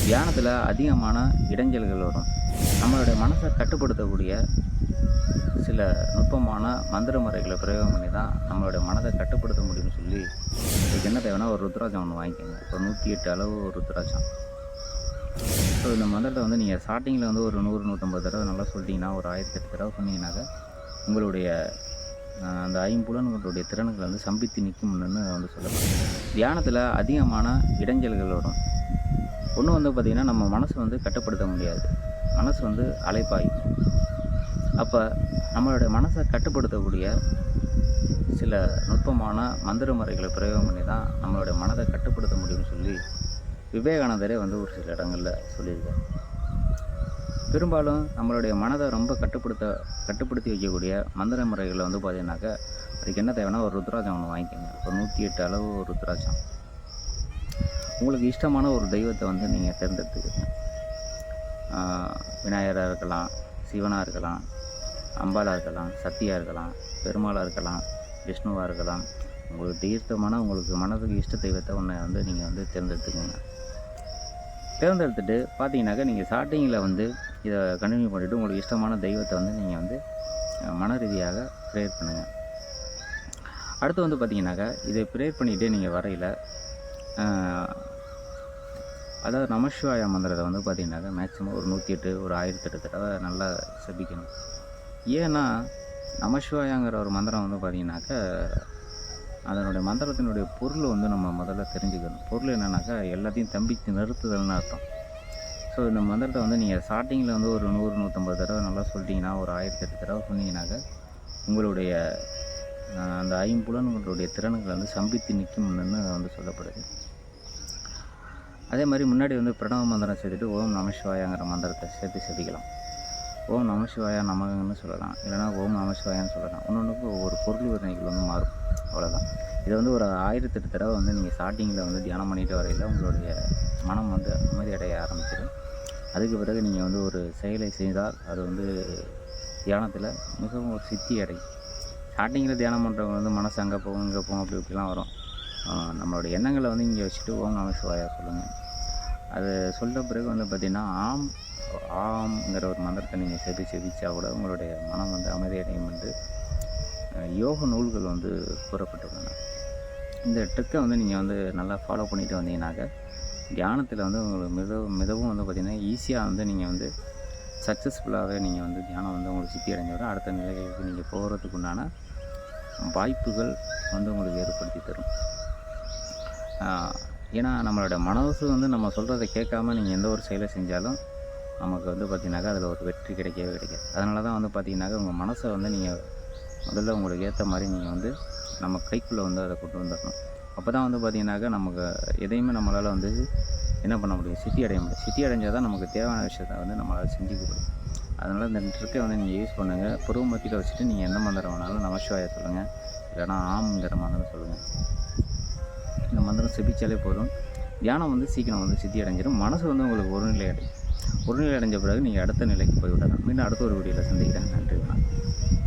தியானத்தில் அதிகமான இடைஞ்சல்கள் வரும். நம்மளுடைய மனசை கட்டுப்படுத்தக்கூடிய சில நுட்பமான மந்திர முறைகளை பிரயோகம் பண்ணி தான் நம்மளுடைய மனதை கட்டுப்படுத்த முடியும்னு சொல்லி, இதுக்கு என்ன தேவைன்னா ஒரு ருத்ராட்சம் ஒன்று வாங்கிக்கோங்க. ஒரு 108 அளவு ஒரு ருத்ராட்சம். ஸோ இந்த மந்திரத்தை வந்து நீங்கள் ஸ்டார்டிங்கில் வந்து ஒரு 100, 150 தடவை நல்லா சொல்லிட்டீங்கன்னா, ஒரு 1008 தடவை சொன்னீங்கன்னாக்க உங்களுடைய அந்த ஐம்புலன்களுடைய திறன்கள் வந்து சம்பித்து நிற்கும்னு வந்து சொல்லலாம். தியானத்தில் அதிகமான இடைஞ்சல்கள் வரும். ஒன்று வந்து பார்த்திங்கன்னா, நம்ம மனசு வந்து கட்டுப்படுத்த முடியாது. மனசு வந்து அலைப்பாயும். அப்போ நம்மளுடைய மனசை கட்டுப்படுத்தக்கூடிய சில நுட்பமான மந்திர முறைகளை பிரயோகம் பண்ணி தான் நம்மளுடைய மனதை கட்டுப்படுத்த முடியும்னு சொல்லி விவேகானந்தரே வந்து ஒரு சில இடங்களில் சொல்லியிருக்கார். பெரும்பாலும் நம்மளுடைய மனதை ரொம்ப கட்டுப்படுத்தி வைக்கக்கூடிய மந்திர முறைகளை வந்து பார்த்தீங்கன்னாக்கா, அதுக்கு என்ன தேவைன்னா ஒரு ருத்ராட்சம் ஒன்று வாங்கிக்கோங்க. ஒரு 108 அளவு ஒரு ருத்ராட்சம். உங்களுக்கு இஷ்டமான ஒரு தெய்வத்தை வந்து நீங்கள் தேர்ந்தெடுத்துக்கோங்க. விநாயகராக இருக்கலாம், சிவனாக இருக்கலாம், அம்பாளாக இருக்கலாம், சக்தியாக இருக்கலாம், பெருமாளாக இருக்கலாம், விஷ்ணுவாக இருக்கலாம். உங்களுக்கு இஷ்டமான உங்களுக்கு மனதுக்கு இஷ்ட தெய்வத்தை ஒன்று வந்து நீங்கள் வந்து தேர்ந்தெடுத்துக்கோங்க. தேர்ந்தெடுத்துட்டு பார்த்தீங்கன்னாக்கா, நீங்கள் ஸ்டார்டிங்கில் வந்து இதை கண்டினியூ பண்ணிவிட்டு உங்களுக்கு இஷ்டமான தெய்வத்தை வந்து நீங்கள் வந்து மன ரீதியாக ப்ரேயர் பண்ணுங்கள். அடுத்து வந்து பார்த்தீங்கன்னாக்கா, இதை ப்ரேயர் பண்ணிகிட்டே நீங்கள் வரையில் அதாவது நமசிவாய மந்திரத்தை வந்து பார்த்தீங்கன்னாக்கா மேக்ஸிமம் ஒரு 108 ஒரு 1008 தடவை நல்லா செபிக்கணும். ஏன்னா நமசிவாயங்கிற ஒரு மந்திரம் வந்து பார்த்தீங்கன்னாக்கா, அதனுடைய மந்திரத்தினுடைய பொருள் வந்து நம்ம முதல்ல தெரிஞ்சுக்கணும். பொருள் என்னன்னாக்கா, எல்லாத்தையும் தம்பித்து நிறுத்துதல்னு அர்த்தம். ஸோ இந்த மந்திரத்தை வந்து நீங்கள் ஸ்டார்டிங்கில் வந்து ஒரு 100, 150 தடவை நல்லா சொல்லிட்டீங்கன்னா, ஒரு 1008 தடவை சொன்னீங்கன்னாக்கா உங்களுடைய அந்த ஐம்புலன்களுடைய திறன்கள் வந்து சம்பித்து நிற்கும்னு வந்து சொல்லப்படுது. அதே மாதிரி முன்னாடி வந்து பிரணவ மந்திரம் சேர்த்துட்டு ஓம் நமசிவாயங்கிற மந்திரத்தை சேர்த்து செபிக்கலாம். ஓம் நமசிவாயா நமகன்னு சொல்லலாம், இல்லைனா ஓம் நமசிவாயான்னு சொல்லலாம். ஒன்னொன்றுக்கும் ஒவ்வொரு பொருள் வினைகள் வந்து மாறும், அவ்வளோதான். இதை வந்து ஒரு 1008 தடவை வந்து நீங்கள் ஸ்டார்டிங்கில் வந்து தியானம் பண்ணிட்டு வரையில் உங்களுடைய மனம் வந்து அமைதி அடைய ஆரம்பிச்சிடும். அதுக்கு பிறகு நீங்கள் வந்து ஒரு செயலை செய்தால் அது வந்து தியானத்தில் மிகவும் ஒரு சித்தி அடையும். ஸ்டார்டிங்கில் தியானம் பண்ணுறவங்க வந்து மனசு அங்கே போகும் இங்கே போகும் அப்படி இப்படிலாம் வரும். நம்மளோட எண்ணங்களை வந்து இங்கே வச்சுட்டு ஓம் நமசிவாயா சொல்லுங்கள். அது சொல்ல பிறகு வந்து பார்த்திங்கன்னா ஆம்ங்கிற ஒரு மந்திரத்தை நீங்கள் செபிச்சா கூட உங்களுடைய மனம் வந்து அமைதியடையும் என்று யோக நூல்கள் வந்து கூறப்பட்டுள்ளன. இந்த ட்ரிக்கை வந்து நீங்கள் வந்து நல்லா ஃபாலோ பண்ணிட்டு வந்தீங்கன்னாக்க தியானத்தில் வந்து உங்களுக்கு மிகவும் வந்து பார்த்திங்கன்னா ஈஸியாக வந்து நீங்கள் வந்து சக்ஸஸ்ஃபுல்லாகவே நீங்கள் வந்து தியானம் வந்து உங்களுக்கு சித்தி அடைஞ்சவரை அடுத்த நிலைகளுக்கு நீங்கள் போகிறதுக்கு உண்டான வாய்ப்புகள் வந்து உங்களுக்கு ஏற்படுத்தி தரும். ஏன்னா நம்மளோட மனசு வந்து நம்ம சொல்கிறத கேட்காம நீங்கள் எந்த ஒரு செயலை செஞ்சாலும் நமக்கு வந்து பார்த்திங்கனாக்கா அதில் ஒரு வெற்றி கிடைக்கவே கிடைக்காது. அதனால தான் வந்து பார்த்திங்கனாக்கா உங்கள் மனசை வந்து நீங்கள் முதல்ல உங்களுக்கு ஏற்ற மாதிரி நீங்கள் வந்து நம்ம கைக்குள்ளே வந்து அதை கொண்டு வந்துடணும். அப்போ தான் வந்து பார்த்திங்கனாக்கா நமக்கு எதையுமே நம்மளால் வந்து என்ன பண்ண முடியும், சித்தி அடைய முடியும். சித்தி அடைஞ்சால் தான் நமக்கு தேவையான விஷயத்தை வந்து நம்மளால் செஞ்சுக்க முடியும். அதனால் இந்த ட்ரிக்கை வந்து நீங்கள் யூஸ் பண்ணுங்கள். புருவ மத்தியில் வச்சுட்டு நீங்கள் எந்த மந்திரம் வேணாலும் நமசிவாயா சொல்லுங்கள், இல்லைனா ஆம்ங்கிற மந்திரம் சொல்லுங்கள். இந்த மந்திரம் செபிச்சாலே போதும். தியானம் வந்து சீக்கிரம் வந்து சித்தி அடைஞ்சிடும். மனசு வந்து உங்களுக்கு ஒருநிலை அடையும். ஒருநிலை அடைஞ்ச பிறகு நீங்கள் அடுத்த நிலைக்கு போய்விடலாம். மீண்டும் அடுத்த ஒரு வீடியோவில் சந்திக்கிறேன். நன்றி, வணக்கம்.